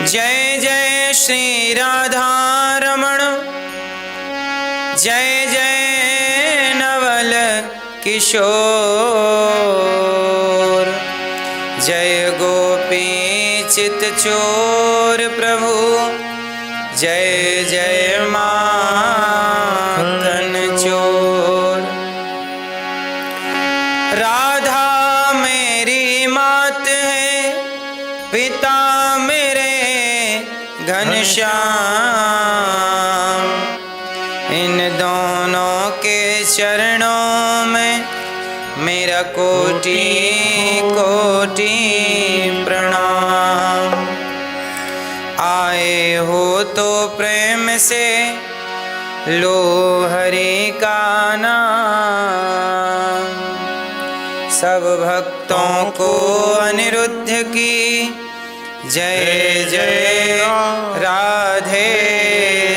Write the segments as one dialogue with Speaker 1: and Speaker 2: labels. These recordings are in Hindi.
Speaker 1: जय जय श्री राधा रमण, जय जय नवल किशोर, जय गोपी चित चोर प्रभु, जय जय माखन चोर। राधा मेरी मात है, पिता मेरे घनश्याम, इन दोनों के चरणों में मेरा कोटि कोटि प्रणाम। आए हो तो प्रेम से लो हरि का नाम, सब भक्तों को अनिरुद्ध की जय जय राधे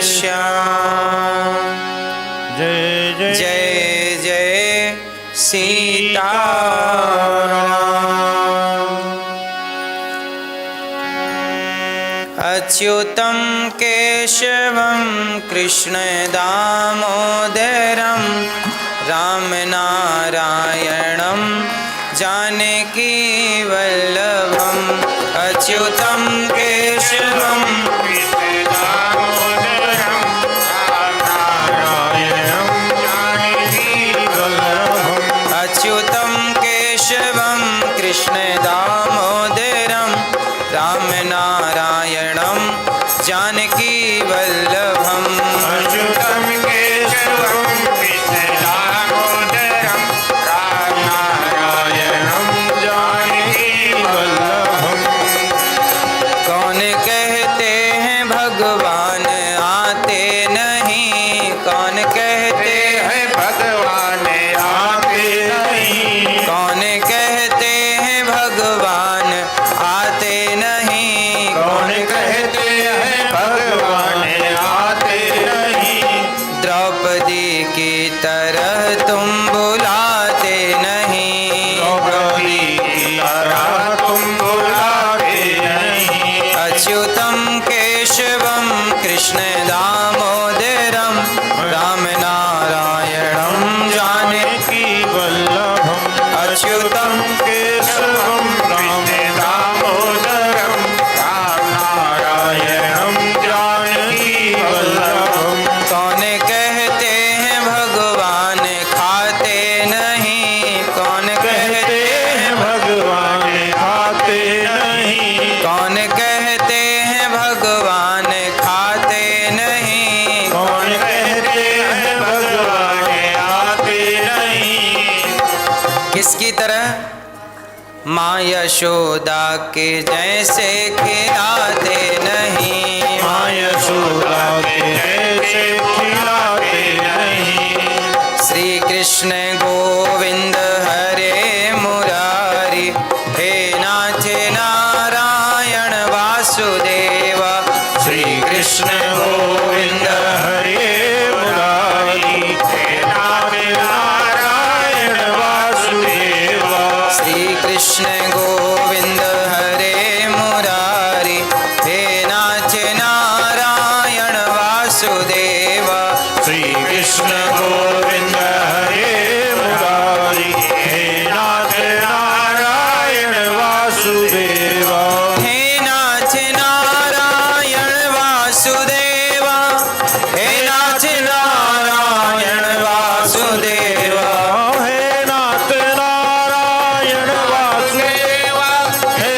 Speaker 1: श्याम,
Speaker 2: जय जय
Speaker 1: जय जय सीताराम। अच्युतं केशवं कृष्ण दामोदरं राम नारायणं जानकी वल्लभम्। अच्युतं केशवं अच्युतं केशवं कृष्ण दामोदरं राम नारायणं जानकी वल्लभम्।
Speaker 2: अच्युतं केशवं कृष्ण दामोदरं राम नारायणं जानकी वल्लभम्।
Speaker 1: कौन कहते हैं भगवान आते नहीं, कौन कहते हैं
Speaker 2: भगवान आते नहीं,
Speaker 1: कौन कहते हैं भगवान आते नहीं,
Speaker 2: कौन कहते हैं भगवान आते नहीं।
Speaker 1: द्रौपदी की तरह तुम बुलाते नहीं,
Speaker 2: द्रौपदी की तरह तुम बुलाते नहीं।
Speaker 1: अच्युतं केशवं कृष्ण दामोदरं राम नारायणं जानकी
Speaker 2: वल्लभम्।
Speaker 1: अच्युतं
Speaker 2: केशवं राम दामोदरं राम नारायणं जानकी वल्लभम्।
Speaker 1: कौन कहते हैं भगवान खाते नहीं, कौन कहते हैं
Speaker 2: भगवान खाते नहीं,
Speaker 1: कौन कहते हैं भगवान खाते नहीं,
Speaker 2: कौन कहते हैं भगवान आते नहीं।
Speaker 1: किसकी तरह? माँ यशोदा के जैसे खिलाते नहीं,
Speaker 2: माँ यशोदा के जैसे खिलाते नहीं।
Speaker 1: श्री कृष्ण गोविंद हरे मुरारी, हे नाथ नारायण वासुदेव।
Speaker 2: श्री कृष्ण गोविंद हरे मुरारी, हे नाथ नारायण वासुदेव।
Speaker 1: श्री कृष्ण गोविंद हरे मुरारी, हे नाथ नारायण वासुदेव।
Speaker 2: श्री कृष्ण गोविंद हरे मुरारी, हे नाथ नारायण वासुदेव।
Speaker 1: हे नाथ नारायण वासुदेव, हे नाथ नारायण वासुदेव।
Speaker 2: हे नाथ नारायण वासुदेव, हे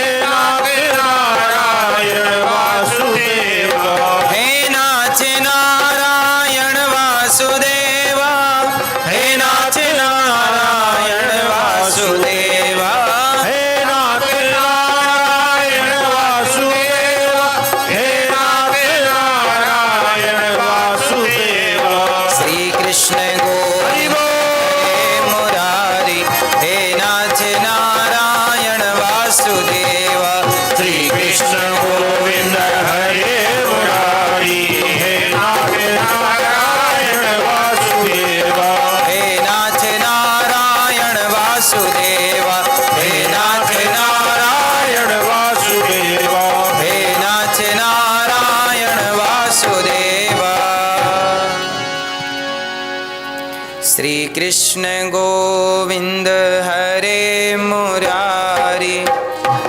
Speaker 1: कृष्ण गोविंद हरे मुरारी,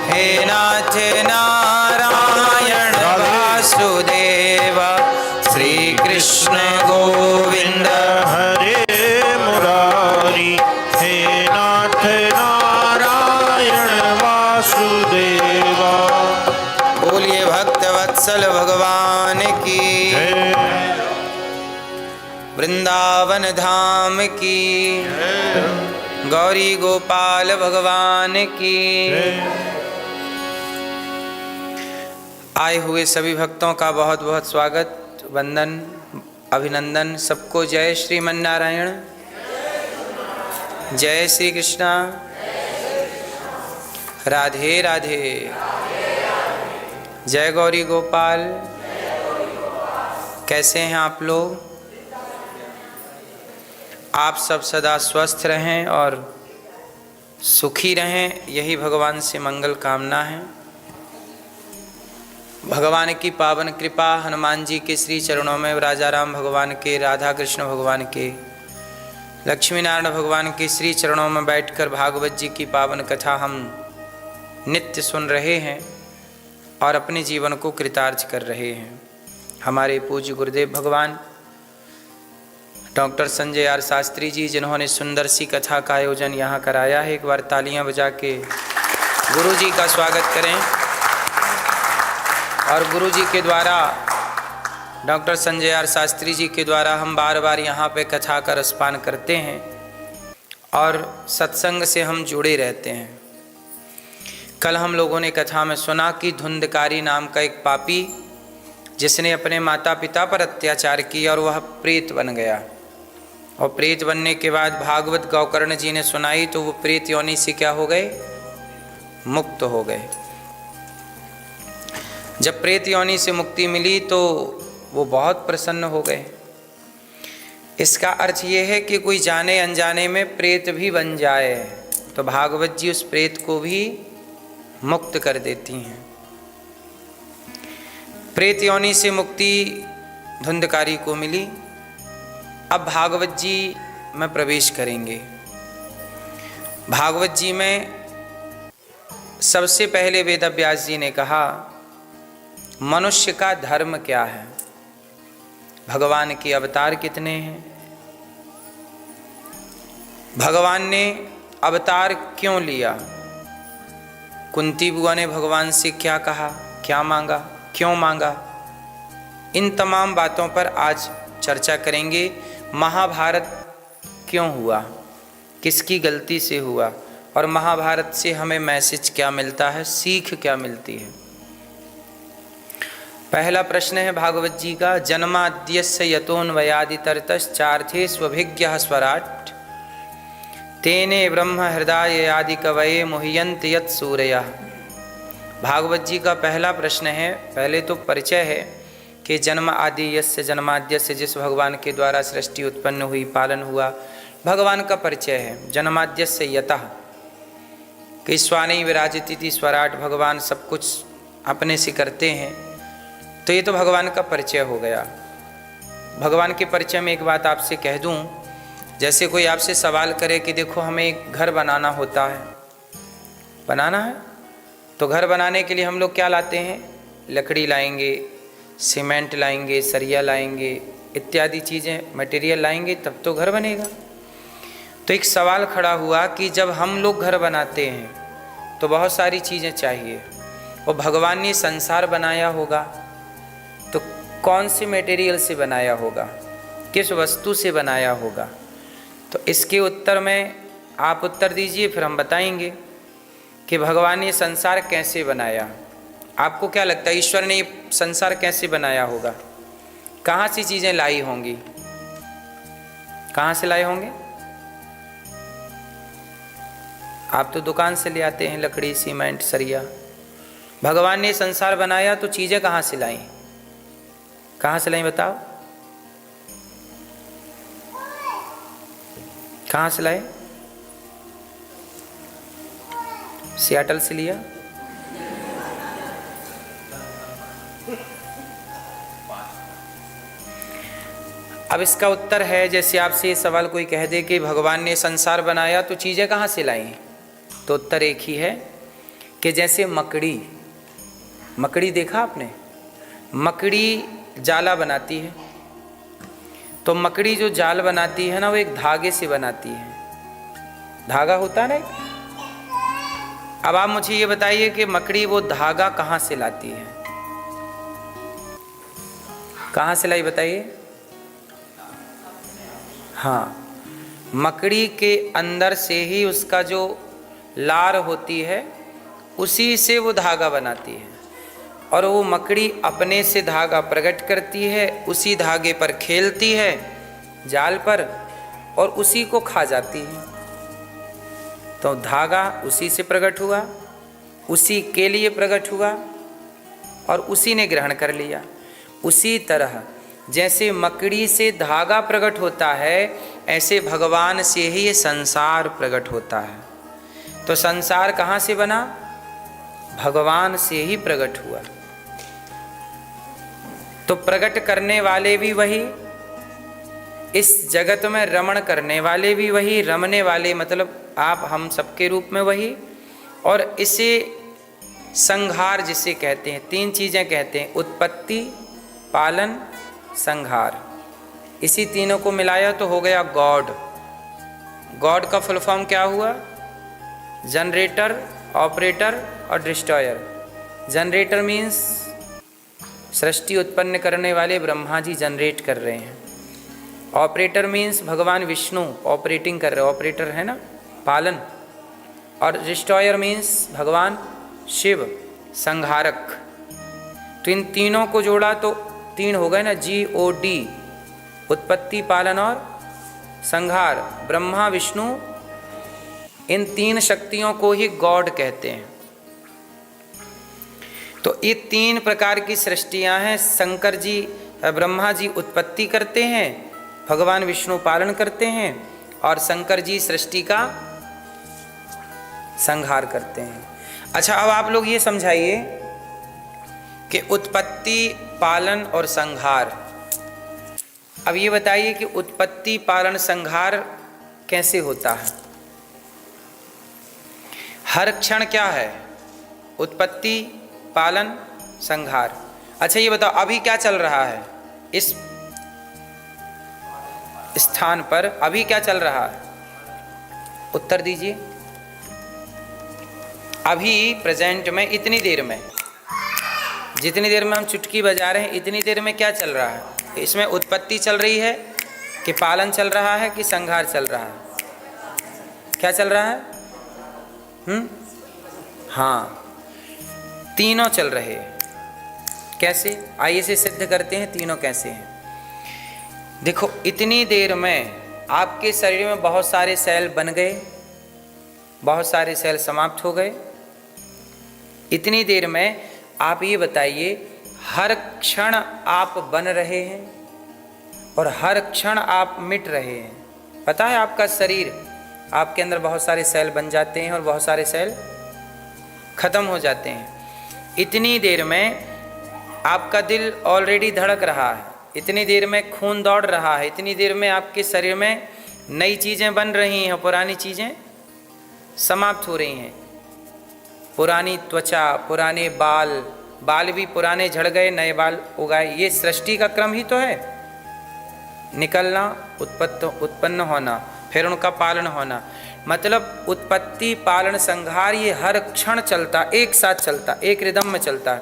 Speaker 1: हे नाथ नारायण वासुदेवा। श्री कृष्ण गोविंद
Speaker 2: हरे मुरारी, हे नाथ नारायण वासुदेवा।
Speaker 1: बोलिए भक्त वत्सल भगवान की, वृंदावन धाम की, गौरी गोपाल भगवान की। आए हुए सभी भक्तों का बहुत बहुत स्वागत, वंदन, अभिनंदन। सबको जय श्रीमन्नारायण, जय श्री कृष्णा, राधे राधे, जय गौरी गोपाल। कैसे हैं आप लोग? आप सब सदा स्वस्थ रहें और सुखी रहें, यही भगवान से मंगल कामना है। भगवान की पावन कृपा, हनुमान जी के श्री चरणों में, राजा राम भगवान के, राधा कृष्ण भगवान के, लक्ष्मी नारायण भगवान के श्री चरणों में बैठकर भागवत जी की पावन कथा हम नित्य सुन रहे हैं और अपने जीवन को कृतार्थ कर रहे हैं। हमारे पूज्य गुरुदेव भगवान डॉक्टर संजय आर शास्त्री जी, जिन्होंने सुंदर सी कथा का आयोजन यहाँ कराया है, एक बार तालियां बजा के गुरु जी का स्वागत करें। और गुरु जी के द्वारा, डॉक्टर संजय आर शास्त्री जी के द्वारा हम बार बार यहाँ पे कथा का रसपान करते हैं और सत्संग से हम जुड़े रहते हैं। कल हम लोगों ने कथा में सुना कि धुंधकारी नाम का एक पापी, जिसने अपने माता पिता पर अत्याचार किया और वह प्रेत बन गया, और प्रेत बनने के बाद भागवत गौकर्ण जी ने सुनाई तो वो प्रेत योनि से क्या हो गए? मुक्त हो गए। जब प्रेत योनि से मुक्ति मिली तो वो बहुत प्रसन्न हो गए। इसका अर्थ ये है कि कोई जाने अनजाने में प्रेत भी बन जाए तो भागवत जी उस प्रेत को भी मुक्त कर देती हैं। प्रेत योनि से मुक्ति धुंधकारी को मिली। अब भागवत जी में प्रवेश करेंगे। भागवत जी में सबसे पहले वेद व्यास जी ने कहा, मनुष्य का धर्म क्या है, भगवान के अवतार कितने हैं, भगवान ने अवतार क्यों लिया, कुंती बुआ ने भगवान से क्या कहा, क्या मांगा, क्यों मांगा, इन तमाम बातों पर आज चर्चा करेंगे। महाभारत क्यों हुआ, किसकी गलती से हुआ, और महाभारत से हमें मैसेज क्या मिलता है, सीख क्या मिलती है। पहला प्रश्न है भागवत जी का, जन्माद्यस्य यतोऽन्वयादितरतश्चार्थे स्वभिज्ञः स्वराट् तेने ब्रह्म हृदय आदि कवये मुह्यन्त यत् सूरयः। भागवत जी का पहला प्रश्न है, पहले तो परिचय है कि जन्म आदि यस्य, जन्माद्यस्य जिस भगवान के द्वारा सृष्टि उत्पन्न हुई, पालन हुआ, भगवान का परिचय है। जन्माद्यस्य यतः कि स्वानि विराजती स्वराट, भगवान सब कुछ अपने से करते हैं, तो ये तो भगवान का परिचय हो गया। भगवान के परिचय में एक बात आपसे कह दूं, जैसे कोई आपसे सवाल करे कि देखो हमें एक घर बनाना होता है, बनाना है तो घर बनाने के लिए हम लोग क्या लाते हैं, लकड़ी लाएंगे, सीमेंट लाएंगे, सरिया लाएंगे, इत्यादि चीज़ें, मटेरियल लाएंगे, तब तो घर बनेगा। तो एक सवाल खड़ा हुआ कि जब हम लोग घर बनाते हैं तो बहुत सारी चीज़ें चाहिए, और भगवान ने संसार बनाया होगा तो कौन से मटेरियल से बनाया होगा, किस वस्तु से बनाया होगा। तो इसके उत्तर में आप उत्तर दीजिए, फिर हम बताएंगे कि भगवान ने संसार कैसे बनाया। आपको क्या लगता है ईश्वर ने ये संसार कैसे बनाया होगा, कहाँ से चीज़ें लाई होंगी, कहाँ से लाए होंगे? आप तो दुकान से ले आते हैं लकड़ी, सीमेंट, सरिया। भगवान ने संसार बनाया तो चीज़ें कहाँ से लाई, कहाँ से लाई बताओ, कहाँ से लाए? सियाटल से लिया, अब इसका उत्तर है, जैसे आपसे ये सवाल कोई कह दे कि भगवान ने संसार बनाया तो चीज़ें कहाँ से लाई, तो उत्तर एक ही है कि जैसे मकड़ी देखा आपने, मकड़ी जाला बनाती है, तो मकड़ी जो जाल बनाती है ना वो एक धागे से बनाती है, धागा होता है ना। अब आप मुझे ये बताइए कि मकड़ी वो धागा कहाँ से लाती है, कहाँ से लाई बताइए। हाँ, मकड़ी के अंदर से ही उसका जो लार होती है उसी से वो धागा बनाती है, और वो मकड़ी अपने से धागा प्रकट करती है, उसी धागे पर खेलती है जाल पर और उसी को खा जाती है। तो धागा उसी से प्रकट हुआ, उसी के लिए प्रकट हुआ और उसी ने ग्रहण कर लिया। उसी तरह जैसे मकड़ी से धागा प्रकट होता है, ऐसे भगवान से ही ये संसार प्रकट होता है। तो संसार कहाँ से बना, भगवान से ही प्रकट हुआ। तो प्रकट करने वाले भी वही, इस जगत में रमण करने वाले भी वही, रमने वाले मतलब आप हम सबके रूप में वही, और इसे संहार जिसे कहते हैं, तीन चीज़ें कहते हैं, उत्पत्ति, पालन, संहार। इसी तीनों को मिलाया तो हो गया गॉड। गॉड का फुल फॉर्म क्या हुआ, जनरेटर, ऑपरेटर और डिस्ट्रॉयर। जनरेटर मीन्स सृष्टि उत्पन्न करने वाले ब्रह्मा जी जनरेट कर रहे हैं। ऑपरेटर मीन्स भगवान विष्णु ऑपरेटिंग कर रहे, ऑपरेटर है ना, पालन। और डिस्ट्रॉयर मीन्स भगवान शिव संहारक। तो इन तीनों को जोड़ा तो तीन हो गए ना, GOD, उत्पत्ति, पालन और संहार। ब्रह्मा विष्णु, इन तीन शक्तियों को ही गॉड कहते हैं। तो ये तीन प्रकार की सृष्टियां हैं। शंकर जी, ब्रह्मा जी उत्पत्ति करते हैं, भगवान विष्णु पालन करते हैं और शंकर जी सृष्टि का संहार करते हैं। अच्छा, अब आप लोग ये समझाइए कि उत्पत्ति, पालन और संहार, अब ये बताइए कि उत्पत्ति, पालन, संहार कैसे होता है। हर क्षण क्या है, उत्पत्ति, पालन, संहार। अच्छा ये बताओ अभी क्या चल रहा है, इस स्थान पर अभी क्या चल रहा है, उत्तर दीजिए। अभी प्रेजेंट में, इतनी देर में, जितनी देर में हम चुटकी बजा रहे हैं, इतनी देर में क्या चल रहा है, इसमें उत्पत्ति चल रही है कि पालन चल रहा है कि संहार चल रहा है, क्या चल रहा है? हाँ, तीनों चल रहे हैं। कैसे, आइए से सिद्ध करते हैं तीनों कैसे हैं। देखो, इतनी देर में आपके शरीर में बहुत सारे सेल बन गए, बहुत सारे सेल समाप्त हो गए। इतनी देर में आप ये बताइए, हर क्षण आप बन रहे हैं और हर क्षण आप मिट रहे हैं। पता है, आपका शरीर, आपके अंदर बहुत सारे सेल बन जाते हैं और बहुत सारे सेल खत्म हो जाते हैं। इतनी देर में आपका दिल ऑलरेडी धड़क रहा है, इतनी देर में खून दौड़ रहा है, इतनी देर में आपके शरीर में नई चीज़ें बन रही हैं, पुरानी चीज़ें समाप्त हो रही हैं। पुरानी त्वचा, पुराने बाल भी पुराने झड़ गए, नए बाल उगाए। ये सृष्टि का क्रम ही तो है, निकलना, उत्पन्न होना, फिर उनका पालन होना। मतलब उत्पत्ति, पालन, संहार ये हर क्षण चलता, एक साथ चलता, एक रिदम में चलता है।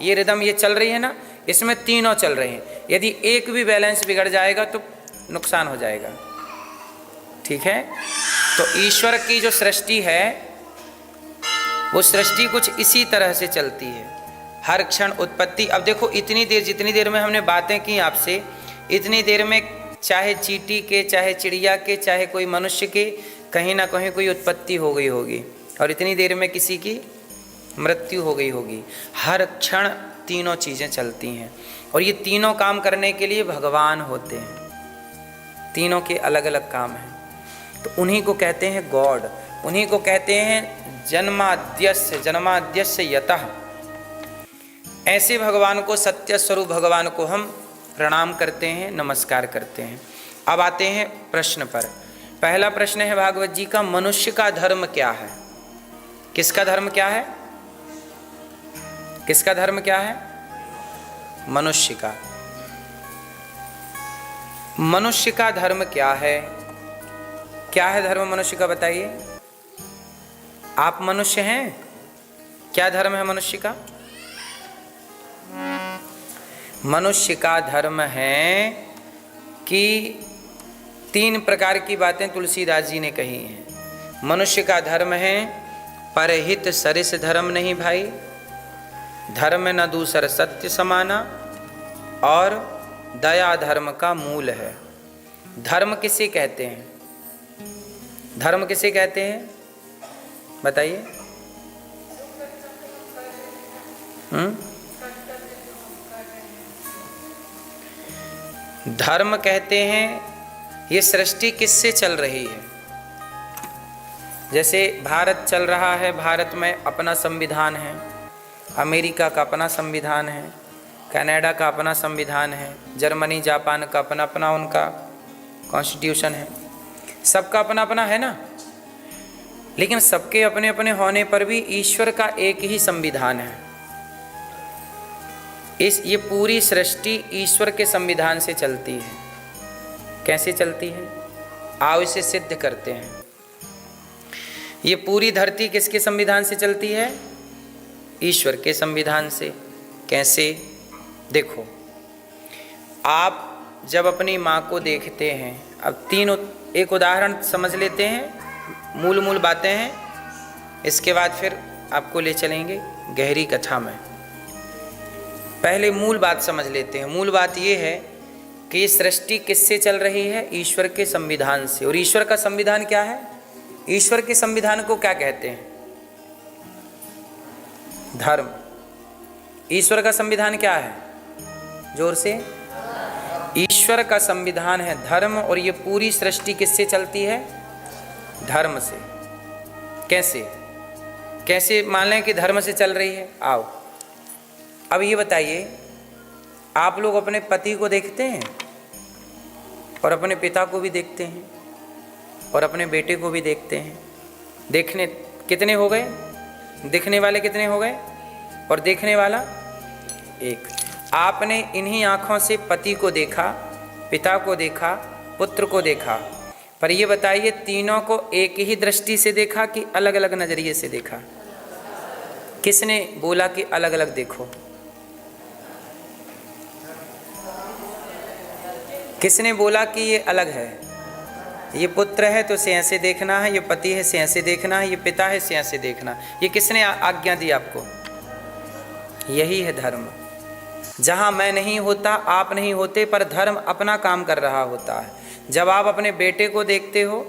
Speaker 1: ये रिदम ये चल रही है ना, इसमें तीनों चल रहे हैं। यदि एक भी बैलेंस बिगड़ जाएगा तो नुकसान हो जाएगा। ठीक है, तो ईश्वर की जो सृष्टि है वो सृष्टि कुछ इसी तरह से चलती है, हर क्षण उत्पत्ति। अब देखो, इतनी देर, जितनी देर में हमने बातें की आपसे, इतनी देर में चाहे चींटी के, चाहे चिड़िया के, चाहे कोई मनुष्य के, कहीं ना कहीं कोई उत्पत्ति हो गई होगी और इतनी देर में किसी की मृत्यु हो गई होगी। हर क्षण तीनों चीज़ें चलती हैं और ये तीनों काम करने के लिए भगवान होते हैं। तीनों के अलग अलग काम हैं, तो उन्हीं को कहते हैं गॉड, उन्हीं को कहते हैं जन्माद्यस्य यतः। ऐसे भगवान को, सत्य स्वरूप भगवान को हम प्रणाम करते हैं, नमस्कार करते हैं। अब आते हैं प्रश्न पर। पहला प्रश्न है भागवत जी का, मनुष्य का धर्म क्या है? किसका धर्म क्या है? किसका धर्म क्या है? मनुष्य का। मनुष्य का धर्म क्या है? क्या है धर्म मनुष्य का, बताइए। आप मनुष्य हैं, क्या धर्म है मनुष्य का? मनुष्य का धर्म है कि 3 प्रकार की बातें तुलसीदास जी ने कही हैं। मनुष्य का धर्म है परहित सरिस धर्म नहीं भाई, धर्म न दूसर सत्य समाना, और दया धर्म का मूल है। धर्म किसे कहते हैं? धर्म किसे कहते हैं, बताइए। धर्म कहते हैं ये सृष्टि किससे चल रही है। जैसे भारत चल रहा है, भारत में अपना संविधान है, अमेरिका का अपना संविधान है, कनाडा का अपना संविधान है, जर्मनी जापान का अपना अपना उनका कॉन्स्टिट्यूशन है, सबका अपना अपना है ना। लेकिन सबके अपने अपने होने पर भी ईश्वर का एक ही संविधान है। ये पूरी सृष्टि ईश्वर के संविधान से चलती है। कैसे चलती है, आओ इसे सिद्ध करते हैं। ये पूरी धरती किसके संविधान से चलती है? ईश्वर के संविधान से। कैसे? देखो, आप जब अपनी माँ को देखते हैं, अब एक उदाहरण समझ लेते हैं, मूल बातें हैं, इसके बाद फिर आपको ले चलेंगे गहरी कथा में। पहले मूल बात समझ लेते हैं। मूल बात ये है कि ये सृष्टि किससे चल रही है? ईश्वर के संविधान से। और ईश्वर का संविधान क्या है? ईश्वर के संविधान को क्या कहते हैं? धर्म। ईश्वर का संविधान क्या है? जोर से। ईश्वर का संविधान है धर्म, और ये पूरी सृष्टि किससे चलती है? धर्म से। कैसे? कैसे मान लें कि धर्म से चल रही है? आओ अब ये बताइए, आप लोग अपने पति को देखते हैं, और अपने पिता को भी देखते हैं, और अपने बेटे को भी देखते हैं। देखने कितने हो गए? दिखने वाले कितने हो गए? और देखने वाला एक। आपने इन्हीं आँखों से पति को देखा, पिता को देखा, पुत्र को देखा, पर ये बताइए तीनों को एक ही दृष्टि से देखा कि अलग अलग नजरिए से देखा? किसने बोला कि अलग अलग देखो? किसने बोला कि ये अलग है? ये पुत्र है तो इसे ऐसे देखना है, ये पति है इसे ऐसे देखना है, ये पिता है इसे ऐसे देखना। ये किसने आज्ञा दी आपको? यही है धर्म। जहाँ मैं नहीं होता, आप नहीं होते, पर धर्म अपना काम कर रहा होता है। जब आप अपने बेटे को देखते हो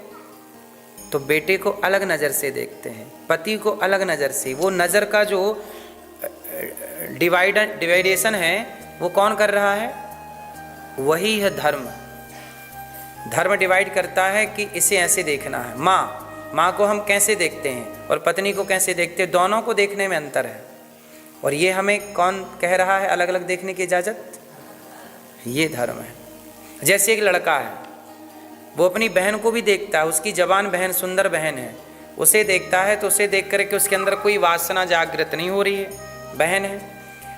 Speaker 1: तो बेटे को अलग नज़र से देखते हैं, पति को अलग नज़र से। वो नज़र का जो डिवाइडेशन है वो कौन कर रहा है? वही है धर्म। धर्म डिवाइड करता है कि इसे ऐसे देखना है। माँ को हम कैसे देखते हैं और पत्नी को कैसे देखते हैं, दोनों को देखने में अंतर है। और ये हमें कौन कह रहा है अलग अलग देखने की इजाज़त? ये धर्म है। जैसे एक लड़का है, वो अपनी बहन को भी देखता है, उसकी जवान बहन, सुंदर बहन है, उसे देखता है तो उसे देख करके उसके अंदर कोई वासना जागृत नहीं हो रही है, बहन है।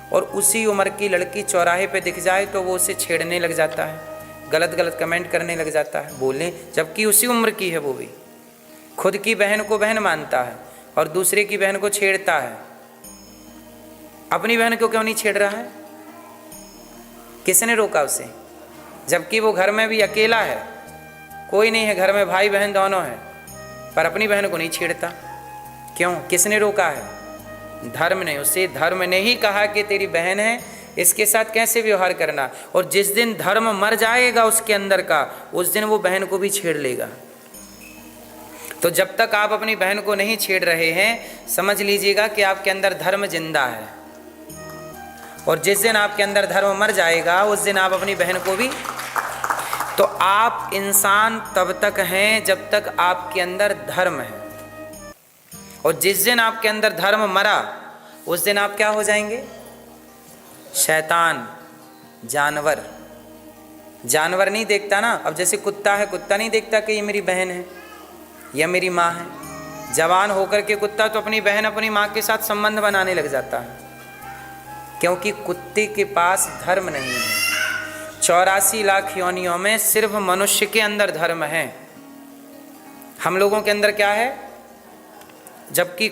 Speaker 1: और उसी उम्र की लड़की चौराहे पे दिख जाए तो वो उसे छेड़ने लग जाता है, गलत गलत कमेंट करने लग जाता है, बोलने, जबकि उसी उम्र की है। वो भी खुद की बहन को बहन मानता है और दूसरे की बहन को छेड़ता है। अपनी बहन को क्यों नहीं छेड़ रहा है? किसने रोका उसे? जबकि वो घर में भी अकेला है, कोई नहीं है, घर में भाई बहन दोनों हैं, पर अपनी बहन को नहीं छेड़ता। क्यों? किसने रोका है? धर्म ने। उसे धर्म ने ही कहा कि तेरी बहन है, इसके साथ कैसे व्यवहार करना। और जिस दिन धर्म मर जाएगा उसके अंदर का, उस दिन वो बहन को भी छेड़ लेगा। तो जब तक आप अपनी बहन को नहीं छेड़ रहे हैं, समझ लीजिएगा कि आपके अंदर धर्म जिंदा है। और जिस दिन आपके अंदर धर्म मर जाएगा उस दिन आप अपनी बहन को भी। तो आप इंसान तब तक हैं जब तक आपके अंदर धर्म है, और जिस दिन आपके अंदर धर्म मरा उस दिन आप क्या हो जाएंगे? शैतान, जानवर। जानवर नहीं देखता ना। अब जैसे कुत्ता है, कुत्ता नहीं देखता कि ये मेरी बहन है या मेरी माँ है। जवान होकर के कुत्ता तो अपनी बहन अपनी माँ के साथ संबंध बनाने लग जाता है, क्योंकि कुत्ते के पास धर्म नहीं है। 84 लाख योनियों में सिर्फ मनुष्य के अंदर धर्म है, हम लोगों के अंदर क्या है, जबकि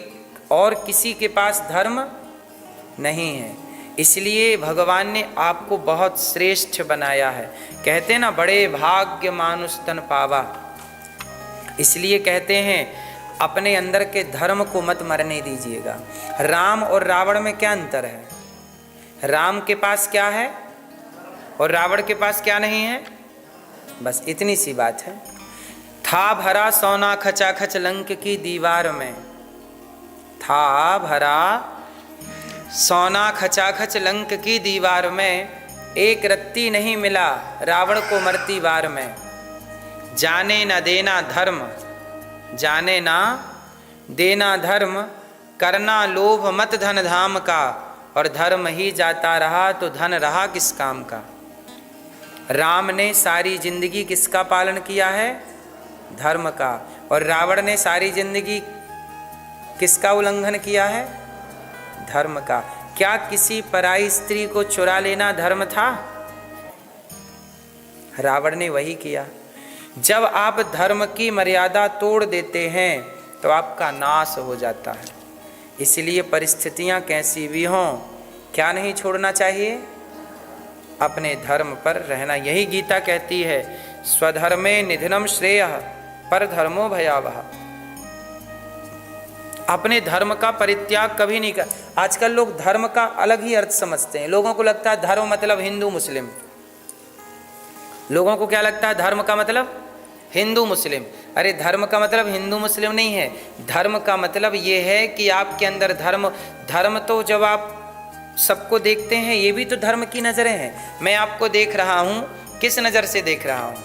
Speaker 1: और किसी के पास धर्म नहीं है। इसलिए भगवान ने आपको बहुत श्रेष्ठ बनाया है। कहते ना, बड़े भाग्य मानुष तन पावा। इसलिए कहते हैं अपने अंदर के धर्म को मत मरने दीजिएगा। राम और रावण में क्या अंतर है? राम के पास क्या है और रावण के पास क्या नहीं है? बस इतनी सी बात है। था भरा सोना खचाखच लंक की दीवार में, था भरा सोना खचाखच लंक की दीवार में, एक रत्ती नहीं मिला रावण को मरती बार में। जाने न देना धर्म, जाने ना देना धर्म, करना लोभ मत धन धाम का, और धर्म ही जाता रहा तो धन रहा किस काम का। राम ने सारी जिंदगी किसका पालन किया है? धर्म का। और रावण ने सारी जिंदगी किसका उल्लंघन किया है? धर्म का। क्या किसी पराई स्त्री को चुरा लेना धर्म था? रावण ने वही किया। जब आप धर्म की मर्यादा तोड़ देते हैं तो आपका नाश हो जाता है। इसलिए परिस्थितियां कैसी भी हों, क्या नहीं छोड़ना चाहिए? अपने धर्म पर रहना। यही गीता कहती है, स्वधर्मे निधनम श्रेयः पर धर्मो भयावह। अपने धर्म का परित्याग कभी नहीं कर। आजकल लोग धर्म का अलग ही अर्थ समझते हैं। लोगों को लगता है धर्म मतलब हिंदू मुस्लिम। लोगों को क्या लगता है? धर्म का मतलब हिंदू मुस्लिम। अरे धर्म का मतलब हिंदू मुस्लिम नहीं है। धर्म का मतलब ये है कि आपके अंदर धर्म तो जब आप सबको देखते हैं, ये भी तो धर्म की नज़रें हैं। मैं आपको देख रहा हूँ, किस नज़र से देख रहा हूँ?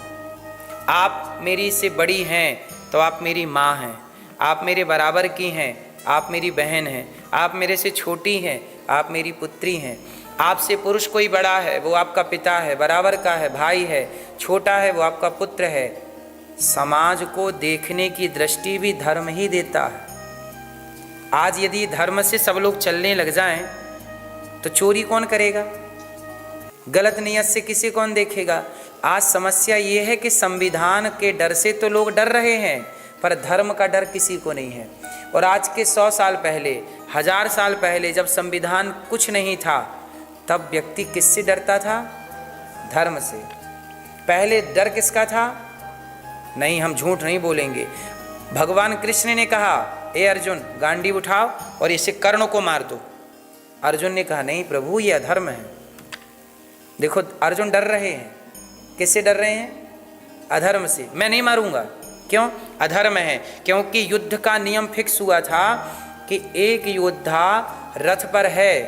Speaker 1: आप मेरी से बड़ी हैं तो आप मेरी माँ हैं, आप मेरे बराबर की हैं, आप मेरी बहन हैं। आप मेरे से छोटी हैं, आप मेरी पुत्री हैं। आपसे पुरुष कोई बड़ा है, वो आपका पिता है, बराबर का है, भाई है। छोटा है, वो आपका पुत्र है। समाज को देखने की दृष्टि भी धर्म ही देता है। आज यदि धर्म से सब लोग चलने लग जाएं तो चोरी कौन करेगा? गलत नियत से किसी कौन देखेगा? आज समस्या ये है कि संविधान के डर से तो लोग डर रहे हैं, पर धर्म का डर किसी को नहीं है। और आज के 100 साल पहले, 1000 साल पहले जब संविधान कुछ नहीं था, तब व्यक्ति किससे डरता था? धर्म से। पहले डर किसका था? नहीं, हम झूठ नहीं बोलेंगे। भगवान कृष्ण ने कहा, ए अर्जुन, गांडीव उठाओ और इसे कर्ण को मार दो। अर्जुन ने कहा, नहीं प्रभु, ये अधर्म है। देखो, अर्जुन डर रहे हैं। किससे डर रहे हैं? अधर्म से। मैं नहीं मारूंगा। क्यों? अधर्म है। क्योंकि युद्ध का नियम फिक्स हुआ था कि एक योद्धा रथ पर है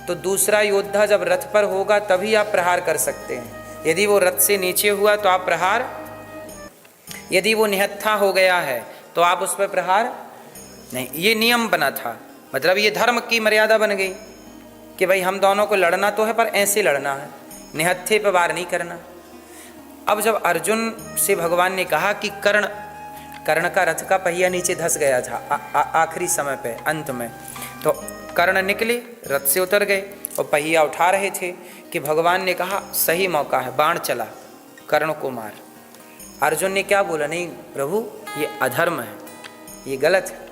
Speaker 1: तो दूसरा योद्धा जब रथ पर होगा तभी आप प्रहार कर सकते हैं। यदि वो रथ से नीचे हुआ तो आप प्रहार, यदि वो निहत्था हो गया है तो आप उस पर प्रहार नहीं। ये नियम बना था। मतलब ये धर्म की मर्यादा बन गई कि भाई हम दोनों को लड़ना तो है, पर ऐसे लड़ना है, निहत्थे पर वार नहीं करना। अब जब अर्जुन से भगवान ने कहा कि कर्ण का रथ का पहिया नीचे धंस गया था आखिरी समय पे, अंत में, तो कर्ण निकले, रथ से उतर गए और पहिया उठा रहे थे कि भगवान ने कहा सही मौका है, बाण चला, कर्ण को मार। अर्जुन ने क्या बोला? नहीं प्रभु, ये अधर्म है, ये गलत है।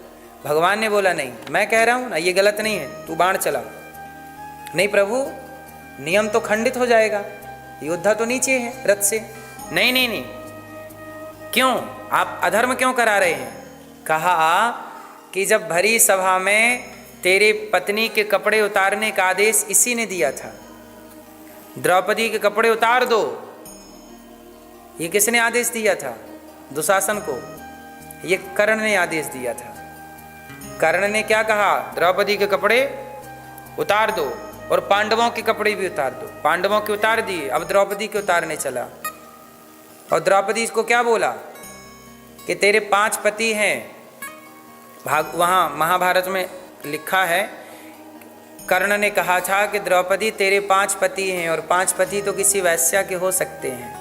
Speaker 1: भगवान ने बोला, नहीं, मैं कह रहा हूँ ना, ये गलत नहीं है, तू बाण चला। नहीं प्रभु, नियम तो खंडित हो जाएगा, योद्धा तो नीचे है रथ से। नहीं नहीं नहीं, क्यों? आप अधर्म क्यों करा रहे हैं? कहा कि जब भरी सभा में तेरे पत्नी के कपड़े उतारने का आदेश इसी ने दिया था, द्रौपदी के कपड़े उतार दो, ये किसने आदेश दिया था? दुशासन को। ये कर्ण ने आदेश दिया था। कर्ण ने क्या कहा? द्रौपदी के कपड़े उतार दो और पांडवों के कपड़े भी उतार दो। पांडवों के उतार दिए, अब द्रौपदी के उतारने चला। और द्रौपदी इसको क्या बोला कि तेरे 5 पति हैं। वहाँ महाभारत में लिखा है, कर्ण ने कहा था कि द्रौपदी तेरे 5 पति हैं, और 5 पति तो किसी वैश्या के हो सकते हैं।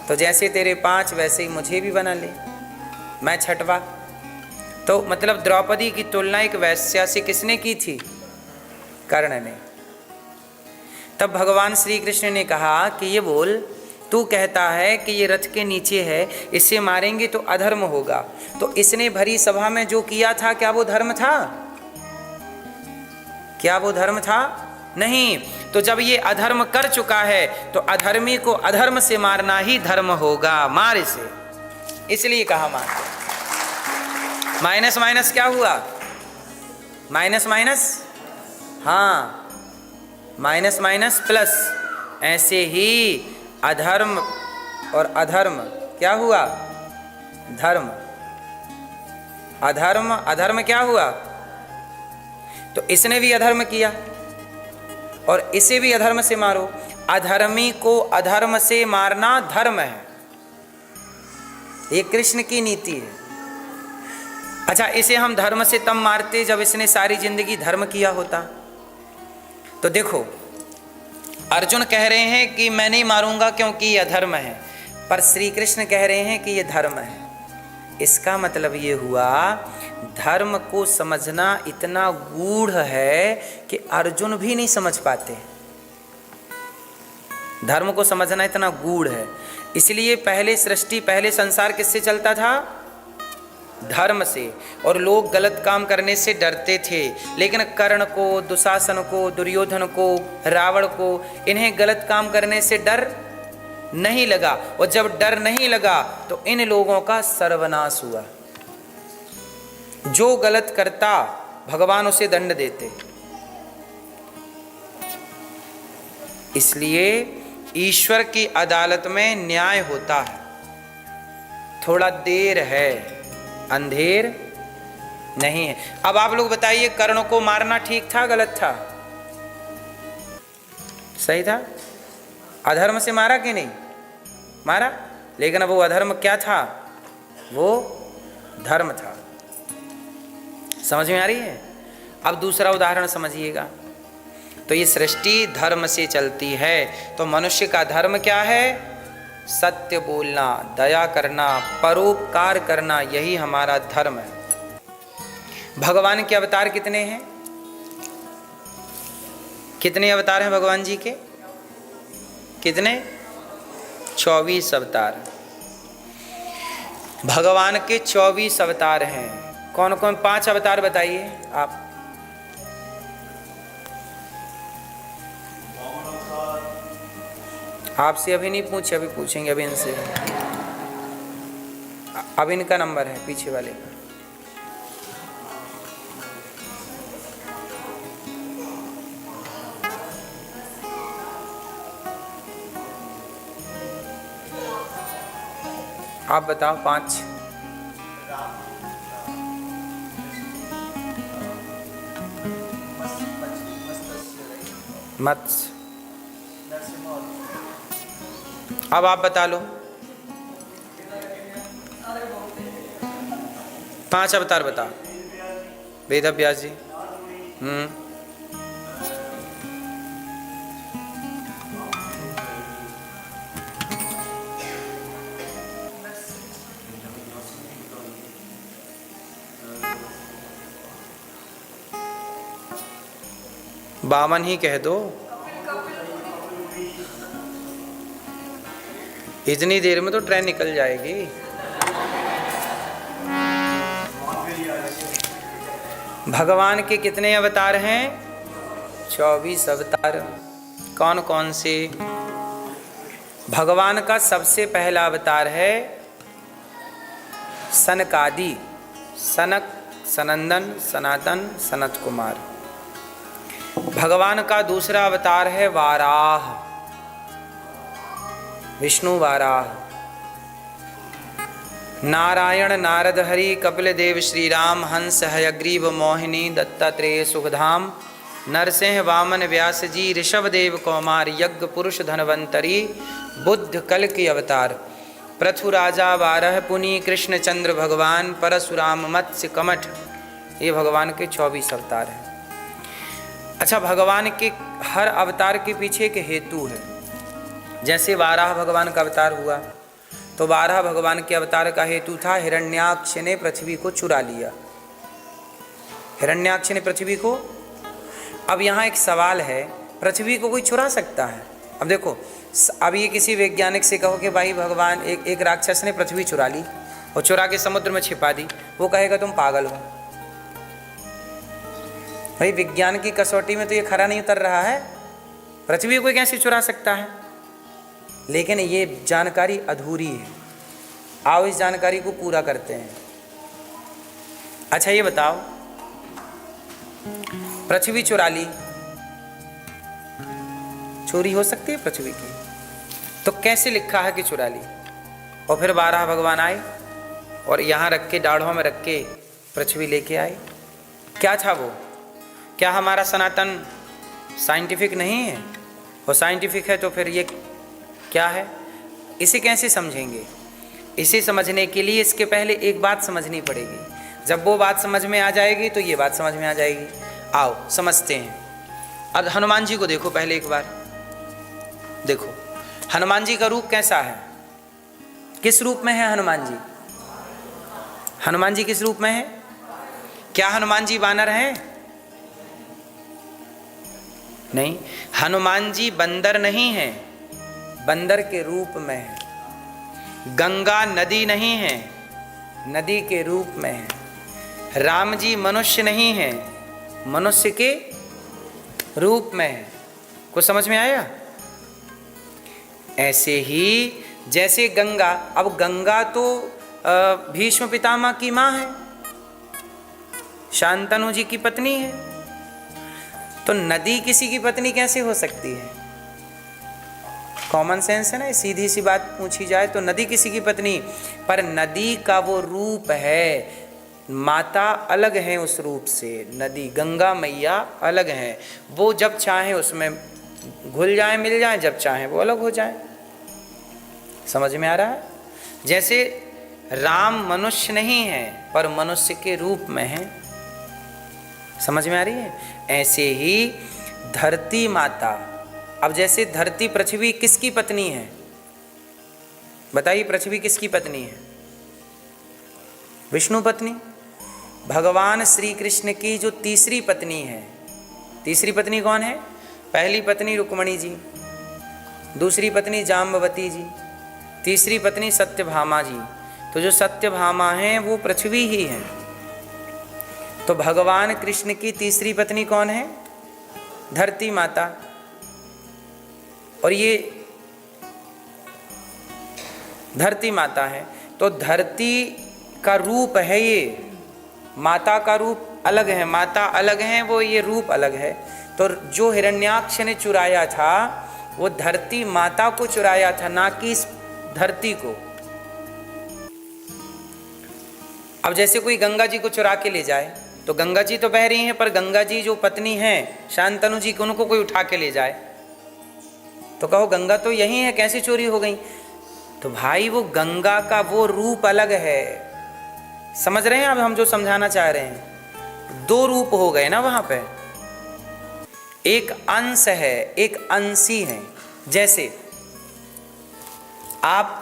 Speaker 1: तो जैसे तेरे 5 वैसे ही मुझे भी बना ले, मैं छठवा। तो मतलब द्रौपदी की तुलना एक वैश्या से किसने की थी? कर्ण ने। तब भगवान श्री कृष्ण ने कहा कि ये बोल, तू कहता है कि ये रथ के नीचे है, इसे मारेंगे तो अधर्म होगा, तो इसने भरी सभा में जो किया था क्या वो धर्म था? क्या वो धर्म था? नहीं। तो जब ये अधर्म कर चुका है तो अधर्मी को अधर्म से मारना ही धर्म होगा, मार इसे। इसलिए कहा मार। माइनस माइनस क्या हुआ? माइनस माइनस, हाँ, माइनस माइनस प्लस। ऐसे ही अधर्म और अधर्म क्या हुआ? धर्म। अधर्म अधर्म क्या हुआ? तो इसने भी अधर्म किया और इसे भी अधर्म से मारो। अधर्मी को अधर्म से मारना धर्म है, ये कृष्ण की नीति है। अच्छा, इसे हम धर्म से तब मारते जब इसने सारी जिंदगी धर्म किया होता। तो देखो, अर्जुन कह रहे हैं कि मैं नहीं मारूंगा क्योंकि ये अधर्म है, पर श्री कृष्ण कह रहे हैं कि ये धर्म है। इसका मतलब ये हुआ, धर्म को समझना इतना गूढ़ है कि अर्जुन भी नहीं समझ पाते। धर्म को समझना इतना गूढ़ है, इसलिए पहले सृष्टि, पहले संसार किससे चलता था? धर्म से। और लोग गलत काम करने से डरते थे, लेकिन कर्ण को, दुशासन को, दुर्योधन को, रावण को, इन्हें गलत काम करने से डर नहीं लगा। और जब डर नहीं लगा तो इन लोगों का सर्वनाश हुआ। जो गलत करता भगवान उसे दंड देते। इसलिए ईश्वर की अदालत में न्याय होता है। थोड़ा देर है, अंधेर नहीं है। अब आप लोग बताइए, कर्ण को मारना ठीक था गलत था? सही था। अधर्म से मारा कि नहीं मारा? लेकिन वो अधर्म क्या था? वो धर्म था। समझ में आ रही है? अब दूसरा उदाहरण समझिएगा। तो ये सृष्टि धर्म से चलती है, तो मनुष्य का धर्म क्या है? सत्य बोलना, दया करना, परोपकार करना, यही हमारा धर्म है। भगवान के अवतार कितने हैं? कितने अवतार हैं भगवान जी के? कितने? 24 अवतार। भगवान के 24 अवतार हैं। कौन कौन? 5 अवतार बताइए आप। आपसे अभी नहीं पूछे, अभी पूछेंगे, अभी इनसे। अब इनका नंबर है पीछे वाले का। आप बताओ 5। मत्स्य। अब आप बता लो। 5 अवतार बता। वेद व्यास जी। बामन ही कह दो। इतनी देर में तो ट्रेन निकल जाएगी। भगवान के कितने अवतार हैं? 24 अवतार। कौन कौन से? भगवान का सबसे पहला अवतार है सनकादि, सनक, सनंदन, सनातन, सनत कुमार। भगवान का दूसरा अवतार है वाराह, विष्णु वाराह। नारायण, नारद, हरि, कपिल देव, श्री राम, हंस, हयग्रीव, मोहिनी, दत्तात्रेय, सुखधाम, नरसिंह, वामन, व्यास जी, ऋषभ देव, कौमार, यज्ञ, पुरुष, धनवंतरी, बुद्ध, कल के अवतार, पृथु राजा, बारह, पुनि, कृष्ण चंद्र भगवान, परशुराम, मत्स्य, कमठ। ये भगवान के 24 अवतार हैं। अच्छा, भगवान के हर अवतार के पीछे एक हेतु है। जैसे वाराह भगवान का अवतार हुआ, तो 12 भगवान के अवतार का हेतु था हिरण्याक्ष ने पृथ्वी को चुरा लिया। हिरण्याक्ष ने पृथ्वी को, अब यहाँ एक सवाल है, पृथ्वी को कोई चुरा सकता है? अब देखो, अब ये किसी वैज्ञानिक से कहो कि भाई भगवान एक राक्षस ने पृथ्वी चुरा ली और चुरा के समुद्र में छिपा दी, वो कहेगा तुम पागल हो। भाई विज्ञान की कसौटी में तो ये खरा नहीं उतर रहा है, पृथ्वी को कैसे चुरा सकता है? लेकिन ये जानकारी अधूरी है, आओ इस जानकारी को पूरा करते हैं। अच्छा ये बताओ, पृथ्वी चुरा ली, चोरी हो सकती है पृथ्वी की? तो कैसे लिखा है कि चुरा ली? और फिर 12 भगवान आए और यहाँ रख के, दाढ़ों में रख के पृथ्वी लेके आए। क्या था वो? क्या हमारा सनातन साइंटिफिक नहीं है? और साइंटिफिक है तो फिर ये क्या है? इसे कैसे समझेंगे? इसे समझने के लिए इसके पहले एक बात समझनी पड़ेगी, जब वो बात समझ में आ जाएगी तो ये बात समझ में आ जाएगी। आओ समझते हैं। अब हनुमान जी को देखो पहले एक बार, देखो हनुमान जी का रूप कैसा है? किस रूप में है हनुमान जी? हनुमान जी किस रूप में है? क्या हनुमान जी वानर हैं? नहीं, हनुमान जी बंदर नहीं है, बंदर के रूप में है। गंगा नदी नहीं है, नदी के रूप में है। राम जी मनुष्य नहीं है, मनुष्य के रूप में है। कुछ समझ में आया? ऐसे ही जैसे गंगा, अब गंगा तो भीष्म पितामह की माँ है, शांतनु जी की पत्नी है, तो नदी किसी की पत्नी कैसे हो सकती है? कॉमन सेंस है ना, सीधी सी बात पूछी जाए तो नदी किसी की पत्नी, पर नदी का वो रूप है, माता अलग है उस रूप से। नदी गंगा मैया अलग हैं, वो जब चाहे उसमें घुल जाए, मिल जाए, जब चाहे वो अलग हो जाए। समझ में आ रहा है? जैसे राम मनुष्य नहीं है पर मनुष्य के रूप में है, समझ में आ रही है? ऐसे ही धरती माता, अब जैसे धरती पृथ्वी किसकी पत्नी है? बताइए, पृथ्वी किसकी पत्नी है? विष्णु पत्नी। भगवान श्री कृष्ण की जो तीसरी पत्नी है, तीसरी पत्नी कौन है? पहली पत्नी रुक्मणी जी, दूसरी पत्नी जाम्बवती जी, तीसरी पत्नी सत्यभामा जी। तो जो सत्यभामा हैं वो पृथ्वी ही है। तो भगवान कृष्ण की तीसरी पत्नी कौन है? धरती माता। और ये धरती माता है, तो धरती का रूप है ये, माता का रूप अलग है, माता अलग है, वो ये रूप अलग है। तो जो हिरण्याक्ष ने चुराया था वो धरती माता को चुराया था, ना कि इस धरती को। अब जैसे कोई गंगा जी को चुरा के ले जाए, तो गंगा जी तो बह रही हैं, पर गंगा जी जो पत्नी हैं शांतनु जी, उनको कोई उठा के ले जाए तो कहो गंगा तो यही है, कैसे चोरी हो गई? तो भाई वो गंगा का वो रूप अलग है। समझ रहे हैं अब हम जो समझाना चाह रहे हैं? दो रूप हो गए ना वहां पे, एक अंश है, एक अंशी है। जैसे आप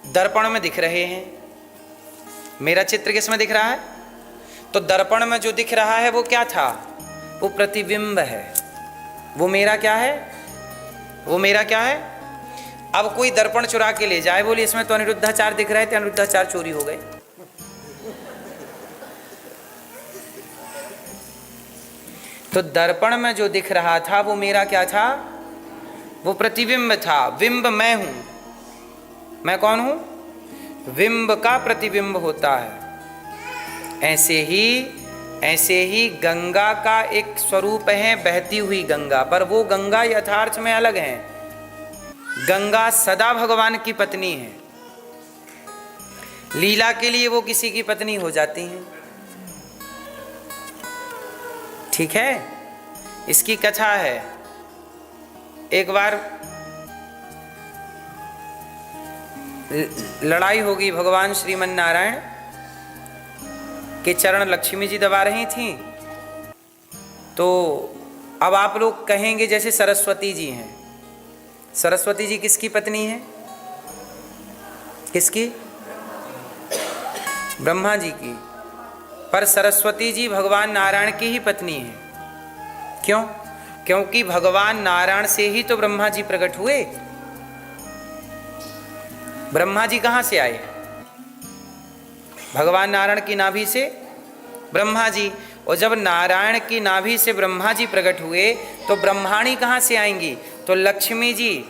Speaker 1: दर्पण में दिख रहे हैं, मेरा चित्र किस में दिख रहा है? तो दर्पण में जो दिख रहा है वो क्या था? वो प्रतिबिंब है। वो मेरा क्या है? वो मेरा क्या है? अब कोई दर्पण चुरा के ले जाए, बोले इसमें तो अनिरुद्धाचार दिख रहे थे, अनिरुद्धाचार चोरी हो गए। तो दर्पण में जो दिख रहा था वो मेरा क्या था? वो प्रतिबिंब था। बिंब मैं हूं। मैं कौन हूं? बिंब का प्रतिबिंब होता है। ऐसे ही गंगा का एक स्वरूप है, बहती हुई गंगा, पर वो गंगा यथार्थ में अलग है। गंगा सदा भगवान की पत्नी है, लीला के लिए वो किसी की पत्नी हो जाती हैं। ठीक है? इसकी कथा है। एक बार लड़ाई होगी, भगवान श्रीमन नारायण के चरण लक्ष्मी जी दबा रही थी। तो अब आप लोग कहेंगे जैसे सरस्वती जी हैं। सरस्वती जी किसकी पत्नी है? किसकी? ब्रह्मा जी की। पर सरस्वती जी भगवान नारायण की ही पत्नी है। क्यों? क्योंकि भगवान नारायण से ही तो ब्रह्मा जी प्रकट हुए। ब्रह्मा जी कहां से आए? भगवान नारायण की नाभि से ब्रह्मा जी। और जब नारायण की नाभि से ब्रह्मा जी प्रकट हुए तो ब्रह्माणी कहां से आएंगी? तो लक्ष्मी जी,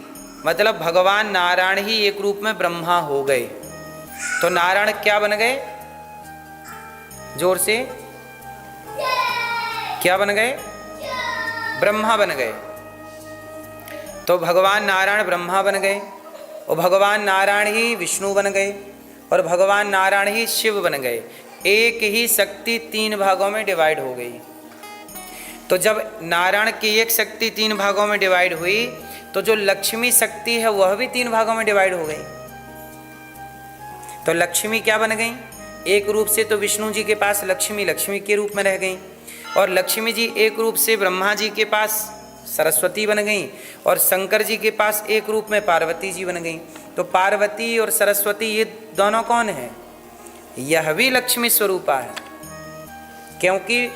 Speaker 1: मतलब भगवान नारायण ही एक रूप में ब्रह्मा हो गए। तो नारायण क्या बन गए? जोर से, क्या बन गए? ब्रह्मा बन गए। तो भगवान नारायण ब्रह्मा बन गए और भगवान नारायण ही विष्णु बन गए और भगवान नारायण ही शिव बन गए। एक ही शक्ति 3 भागों में डिवाइड हो गई। तो जब नारायण की एक शक्ति 3 भागों में डिवाइड हुई तो जो लक्ष्मी शक्ति है वह भी 3 भागों में डिवाइड हो गई। तो लक्ष्मी क्या बन गई? एक रूप से तो विष्णु जी के पास लक्ष्मी लक्ष्मी के रूप में रह गई और लक्ष्मी जी एक रूप से ब्रह्मा जी के पास सरस्वती बन गई और शंकर जी के पास एक रूप में पार्वती जी बन गई। तो पार्वती और सरस्वती ये दोनों कौन है? यह भी लक्ष्मी स्वरूपा है। क्योंकि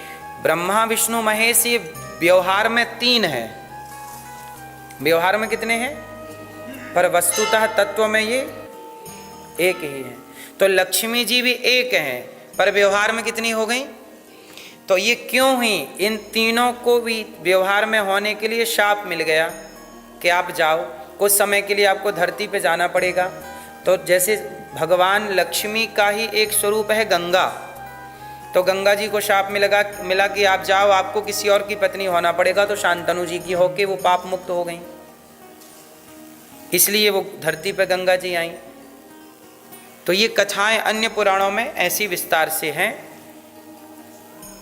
Speaker 1: ब्रह्मा विष्णु महेश ये व्यवहार में 3 है। व्यवहार में कितने हैं? पर वस्तुतः तत्व में ये एक ही है। तो लक्ष्मी जी भी एक हैं पर व्यवहार में कितनी हो गई? तो ये क्यों हुई? इन तीनों को भी व्यवहार में होने के लिए शाप मिल गया कि आप जाओ, कुछ समय के लिए आपको धरती पे जाना पड़ेगा। तो जैसे भगवान लक्ष्मी का ही एक स्वरूप है गंगा, तो गंगा जी को शाप मिला कि आप जाओ, आपको किसी और की पत्नी होना पड़ेगा। तो शांतनु जी की होके वो पाप मुक्त हो गई, इसलिए वो धरती पे गंगा जी आई। तो ये कथाएं अन्य पुराणों में ऐसी विस्तार से हैं,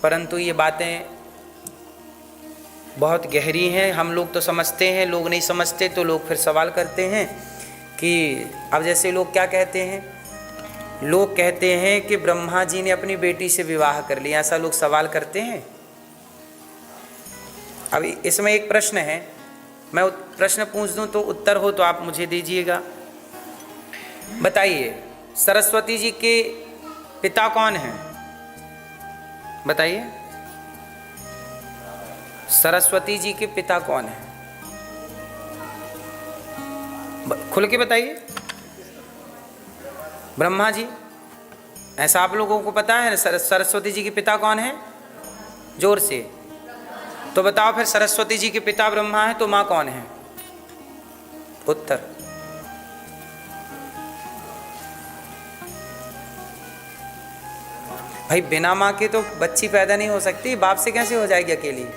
Speaker 1: परंतु ये बातें बहुत गहरी हैं। हम लोग तो समझते हैं, लोग नहीं समझते तो लोग फिर सवाल करते हैं कि अब जैसे लोग क्या कहते हैं? लोग कहते हैं कि ब्रह्मा जी ने अपनी बेटी से विवाह कर लिया, ऐसा लोग सवाल करते हैं। अब इसमें एक प्रश्न है, मैं प्रश्न पूछ दूं तो उत्तर हो तो आप मुझे दीजिएगा। बताइए, सरस्वती जी के पिता कौन हैं? बताइए, सरस्वती जी के पिता कौन हैं? खुल के बताइए। ब्रह्मा जी। ऐसा आप लोगों को पता है सरस्वती जी के पिता कौन हैं? जोर से तो बताओ फिर। सरस्वती जी के पिता ब्रह्मा है तो माँ कौन है? उत्तर। भाई बिना माँ के तो बच्ची पैदा नहीं हो सकती, बाप से कैसे हो जाएगी अकेली?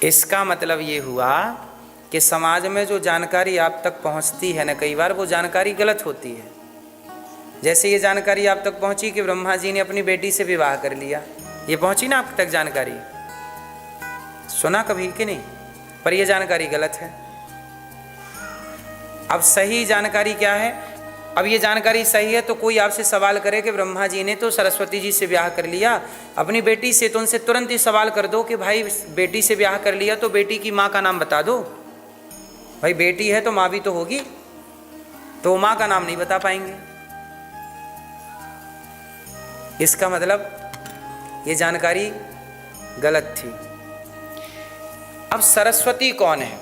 Speaker 1: इसका मतलब ये हुआ कि समाज में जो जानकारी आप तक पहुंचती है ना, कई बार वो जानकारी गलत होती है। जैसे ये जानकारी आप तक पहुंची कि ब्रह्मा जी ने अपनी बेटी से विवाह कर लिया, ये पहुंची ना आप तक जानकारी, सुना कभी कि नहीं? पर ये जानकारी गलत है। अब सही जानकारी क्या है? अब ये जानकारी सही है तो कोई आपसे सवाल करे कि ब्रह्मा जी ने तो सरस्वती जी से ब्याह कर लिया अपनी बेटी से, तो उनसे तुरंत ही सवाल कर दो कि भाई बेटी से ब्याह कर लिया तो बेटी की माँ का नाम बता दो। भाई बेटी है तो माँ भी तो होगी, तो माँ का नाम नहीं बता पाएंगे। इसका मतलब ये जानकारी गलत थी। अब सरस्वती कौन है?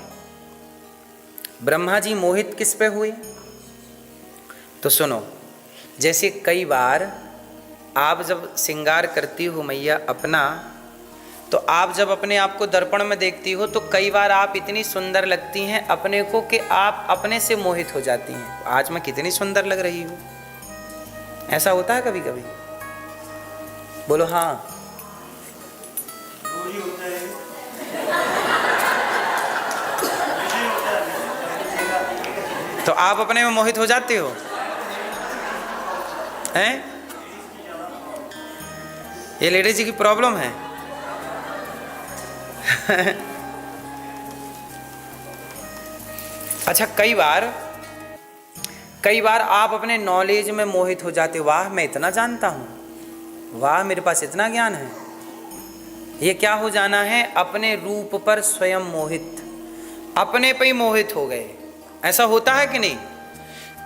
Speaker 1: ब्रह्मा जी मोहित किस पे हुए? तो सुनो, जैसे कई बार आप जब श्रृंगार करती हो मैया अपना, तो आप जब अपने आप को दर्पण में देखती हो तो कई बार आप इतनी सुंदर लगती हैं अपने को कि आप अपने से मोहित हो जाती हैं। आज मैं कितनी सुंदर लग रही हूँ, ऐसा होता है कभी कभी? बोलो हाँ। तो आप अपने में मोहित हो जाते हो हैं? ये लेडीज की प्रॉब्लम है। अच्छा, कई बार आप अपने नॉलेज में मोहित हो जाते हो। वाह मैं इतना जानता हूं, वाह मेरे पास इतना ज्ञान है। ये क्या हो जाना है? अपने रूप पर स्वयं मोहित, अपने पे ही मोहित हो गए। ऐसा होता है कि नहीं?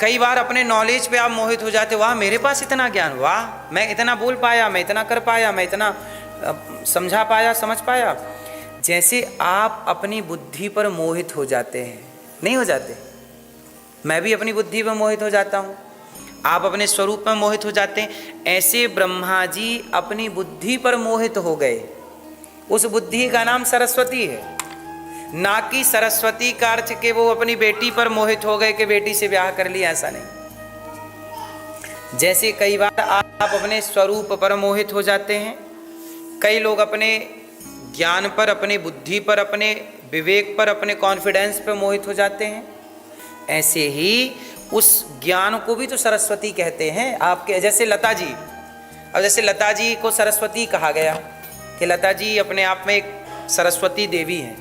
Speaker 1: कई बार अपने नॉलेज पे आप मोहित हो जाते, वाह मेरे पास इतना ज्ञान, वाह मैं इतना बोल पाया, मैं इतना कर पाया, मैं इतना समझा पाया, समझ पाया। जैसे आप अपनी बुद्धि पर मोहित हो जाते हैं, नहीं हो जाते? मैं भी अपनी बुद्धि पर मोहित हो जाता हूँ, आप अपने स्वरूप में मोहित हो जाते हैं। ऐसे ब्रह्मा जी अपनी बुद्धि पर मोहित हो गए। उस बुद्धि का नाम सरस्वती है, ना कि सरस्वती का अर्थ के वो अपनी बेटी पर मोहित हो गए कि बेटी से ब्याह कर लिया, ऐसा नहीं। जैसे कई बार आप अपने स्वरूप पर मोहित हो जाते हैं, कई लोग अपने ज्ञान पर, अपनी बुद्धि पर, अपने विवेक पर, अपने कॉन्फिडेंस पर मोहित हो जाते हैं, ऐसे ही उस ज्ञान को भी तो सरस्वती कहते हैं आपके। जैसे लता जी, अब जैसे लता जी को सरस्वती कहा गया कि लता जी अपने आप में एक सरस्वती देवी हैं।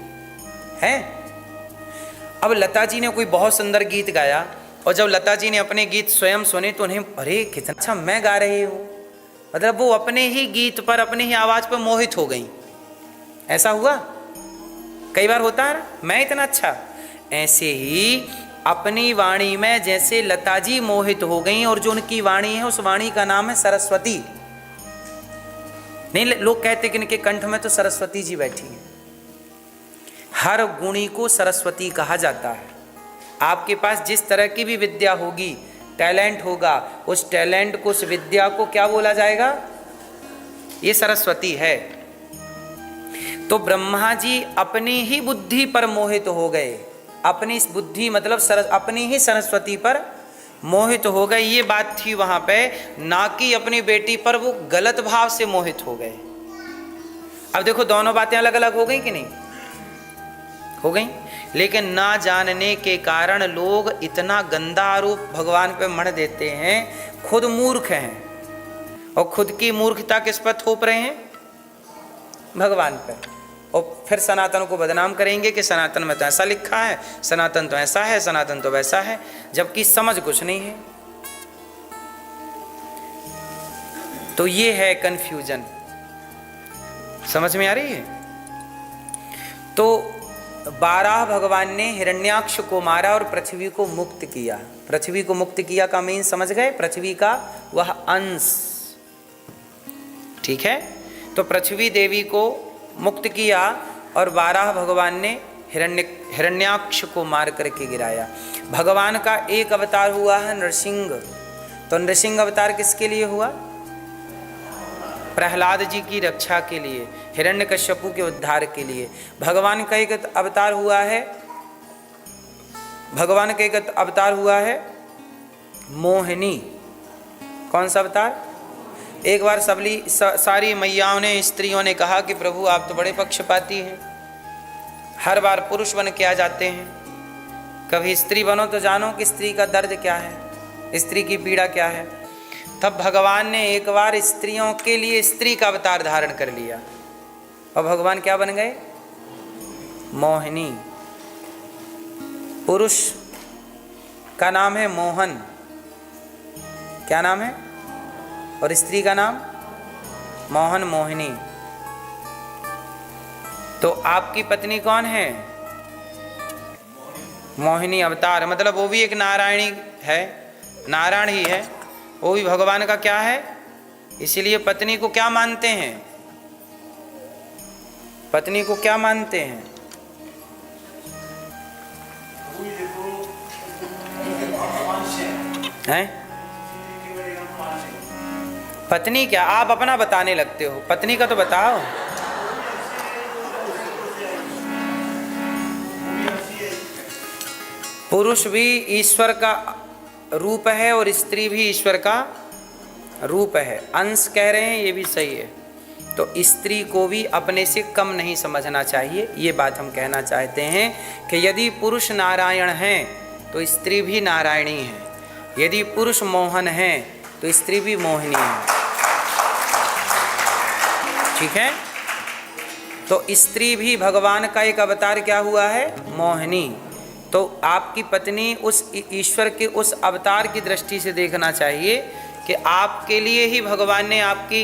Speaker 1: अब लता जी ने कोई बहुत सुंदर गीत गाया, और जब लता जी ने अपने गीत स्वयं सुने तो उन्हें, अरे कितना अच्छा मैं गा रही हूँ, मतलब वो अपने ही गीत पर, अपने ही आवाज़ पर मोहित हो गई। ऐसा हुआ? कई बार होता है ना, मैं इतना अच्छा। ऐसे ही अपनी वाणी में जैसे लता जी मोहित हो गई, और जो उनकी वाणी है उस वाणी का नाम है सरस्वती। नहीं, लोग कहते कि इनके कंठ में तो सरस्वती जी बैठी हैं। हर गुणी को सरस्वती कहा जाता है। आपके पास जिस तरह की भी विद्या होगी, टैलेंट होगा, उस टैलेंट को, उस विद्या को क्या बोला जाएगा? ये सरस्वती है। तो ब्रह्मा जी अपनी ही बुद्धि पर मोहित हो गए, अपनी बुद्धि मतलब अपनी ही सरस्वती पर मोहित हो गए। ये बात थी वहां पे, ना कि अपनी बेटी पर वो गलत भाव से मोहित हो गए। अब देखो दोनों बातें अलग अलग हो गई कि नहीं? हो गई। लेकिन ना जानने के कारण लोग इतना गंदा आरोप भगवान पे मढ़ देते हैं, खुद मूर्ख हैं, और खुद की मूर्खता किस पर थोप रहे हैं? भगवान पर। और फिर सनातन को बदनाम करेंगे कि सनातन में तो ऐसा लिखा है, सनातन तो ऐसा है, सनातन तो वैसा है, जबकि समझ कुछ नहीं है। तो ये है कंफ्यूजन। समझ में आ रही है? तो 12 भगवान ने हिरण्याक्ष को मारा और पृथ्वी को मुक्त किया। पृथ्वी को मुक्त किया का मीन समझ गए? पृथ्वी का वह अंश, ठीक है? तो पृथ्वी देवी को मुक्त किया और 12 भगवान ने हिरण्याक्ष को मार करके गिराया। भगवान का एक अवतार हुआ है नृसिंह। तो नृसिंह अवतार किसके लिए हुआ? प्रहलाद जी की रक्षा के लिए, हिरण्यकश्यपु के उद्धार के लिए। भगवान का एक अवतार हुआ है, भगवान का एक अवतार हुआ है मोहिनी। कौन सा अवतार? एक बार सारी मैयाओं ने, स्त्रियों ने कहा कि प्रभु आप तो बड़े पक्षपाती हैं, हर बार पुरुष बन के आ जाते हैं, कभी स्त्री बनो तो जानो कि स्त्री का दर्द क्या है, स्त्री की पीड़ा क्या है। तब भगवान ने एक बार स्त्रियों के लिए स्त्री का अवतार धारण कर लिया, और भगवान क्या बन गए? मोहिनी। पुरुष का नाम है मोहन, क्या नाम है? और स्त्री का नाम मोहन, मोहिनी। तो आपकी पत्नी कौन है? मोहिनी अवतार, मतलब वो भी एक नारायणी है, नारायण ही है, वो भी भगवान का क्या है? इसीलिए पत्नी को क्या मानते हैं? पत्नी को क्या मानते हैं? हैं? पत्नी क्या? आप अपना बताने लगते हो, पत्नी का तो बताओ। पुरुष भी ईश्वर का रूप है और स्त्री भी ईश्वर का रूप है, अंश कह रहे हैं, ये भी सही है। तो स्त्री को भी अपने से कम नहीं समझना चाहिए। ये बात हम कहना चाहते हैं कि यदि पुरुष नारायण हैं तो स्त्री भी नारायणी है, यदि पुरुष मोहन हैं तो स्त्री भी मोहिनी है, ठीक है? तो स्त्री भी भगवान का एक अवतार क्या हुआ है? मोहिनी। तो आपकी पत्नी उस ईश्वर के उस अवतार की दृष्टि से देखना चाहिए कि आपके लिए ही भगवान ने आपकी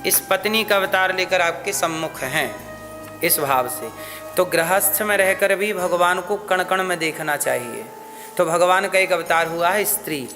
Speaker 1: इस पत्नी का अवतार लेकर आपके सम्मुख हैं, इस भाव से। तो गृहस्थ में रहकर भी भगवान को कण कण में देखना चाहिए। तो भगवान का एक अवतार हुआ है स्त्री,